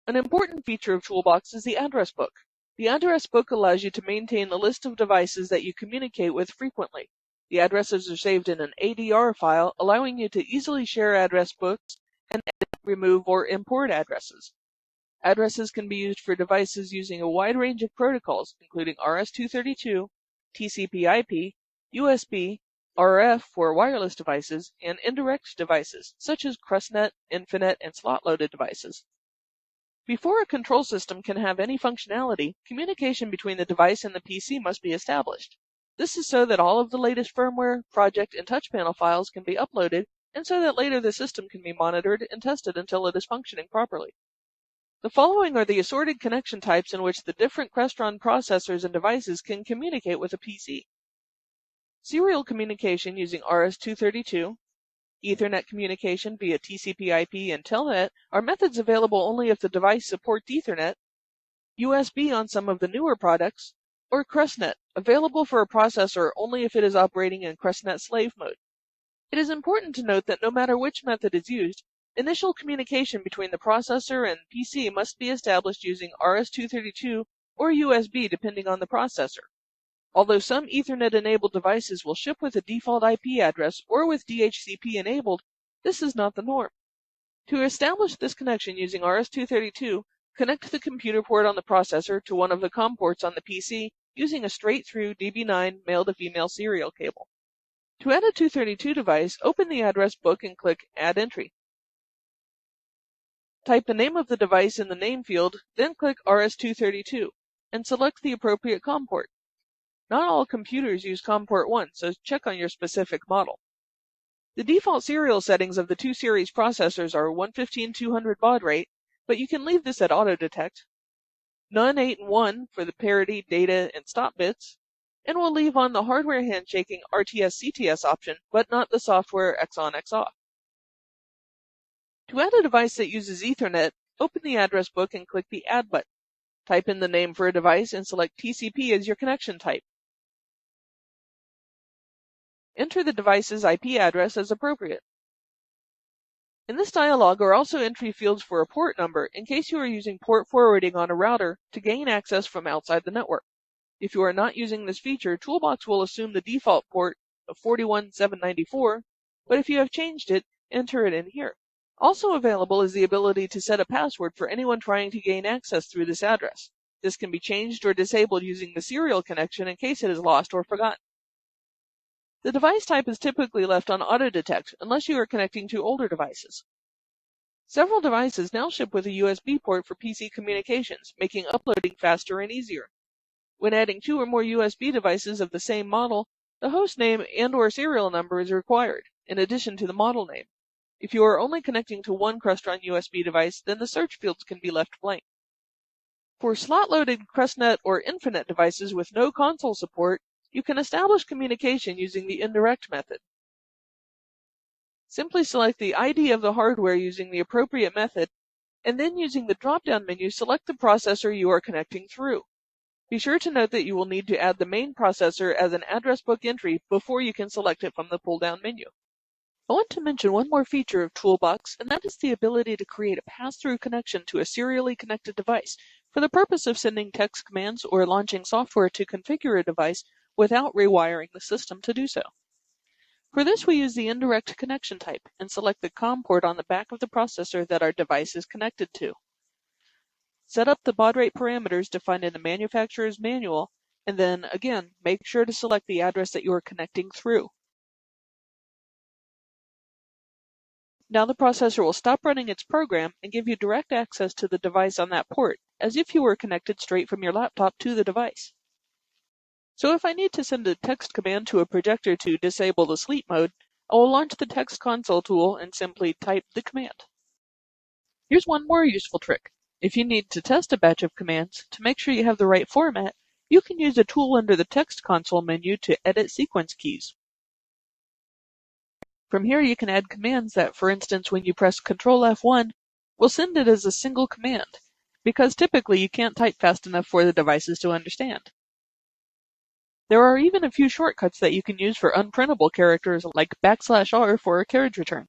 An important feature of Toolbox is the address book. The address book allows you to maintain a list of devices that you communicate with frequently. The addresses are saved in an ADR file, allowing you to easily share address books and edit, remove, or import addresses. Addresses can be used for devices using a wide range of protocols, including RS-232, TCP/IP, USB, RF for wireless devices, and indirect devices, such as CrestNet, Infinet, and slot-loaded devices. Before a control system can have any functionality, communication between the device and the PC must be established. This is so that all of the latest firmware, project, and touch panel files can be uploaded, and so that later the system can be monitored and tested until it is functioning properly. The following are the assorted connection types in which the different Crestron processors and devices can communicate with a PC. Serial communication using RS-232, Ethernet communication via TCP/IP and Telnet are methods available only if the device supports Ethernet, USB on some of the newer products, or CrestNet, available for a processor only if it is operating in CrestNet slave mode. It is important to note that no matter which method is used, initial communication between the processor and PC must be established using RS-232 or USB depending on the processor. Although some Ethernet-enabled devices will ship with a default IP address or with DHCP enabled, this is not the norm. To establish this connection using RS-232, connect the computer port on the processor to one of the COM ports on the PC using a straight-through DB9 male-to-female serial cable. To add a 232 device, open the address book and click Add Entry. Type the name of the device in the name field, then click RS-232, and select the appropriate COM port. Not all computers use COM port 1, so check on your specific model. The default serial settings of the 2 series processors are 115/200 baud rate, but you can leave this at auto detect, none 8 and 1 for the parity, data, and stop bits, and we'll leave on the hardware handshaking RTS-CTS option, but not the software X-on X-off. To add a device that uses Ethernet, open the address book and click the Add button. Type in the name for a device and select TCP as your connection type. Enter the device's IP address as appropriate. In this dialog are also entry fields for a port number in case you are using port forwarding on a router to gain access from outside the network. If you are not using this feature, Toolbox will assume the default port of 41794, but if you have changed it, enter it in here. Also available is the ability to set a password for anyone trying to gain access through this address. This can be changed or disabled using the serial connection in case it is lost or forgotten. The device type is typically left on auto detect unless you are connecting to older devices. Several devices now ship with a USB port for PC communications, making uploading faster and easier. When adding 2 or more USB devices of the same model, the host name and/or serial number is required, in addition to the model name. If you are only connecting to one Crestron USB device, then the search fields can be left blank. For slot-loaded CrestNet or Infinet devices with no console support, you can establish communication using the indirect method. Simply select the ID of the hardware using the appropriate method, and then using the drop-down menu, select the processor you are connecting through. Be sure to note that you will need to add the main processor as an address book entry before you can select it from the pull-down menu. I want to mention one more feature of Toolbox, and that is the ability to create a pass-through connection to a serially connected device for the purpose of sending text commands or launching software to configure a device without rewiring the system to do so. For this, we use the indirect connection type and select the COM port on the back of the processor that our device is connected to. Set up the baud rate parameters defined in the manufacturer's manual, and then, again, make sure to select the address that you are connecting through. Now the processor will stop running its program and give you direct access to the device on that port, as if you were connected straight from your laptop to the device. So if I need to send a text command to a projector to disable the sleep mode, I will launch the text console tool and simply type the command. Here's one more useful trick. If you need to test a batch of commands to make sure you have the right format, you can use a tool under the text console menu to edit sequence keys. From here you can add commands that, for instance, when you press Ctrl F1, will send it as a single command, because typically you can't type fast enough for the devices to understand. There are even a few shortcuts that you can use for unprintable characters like \R for a carriage return.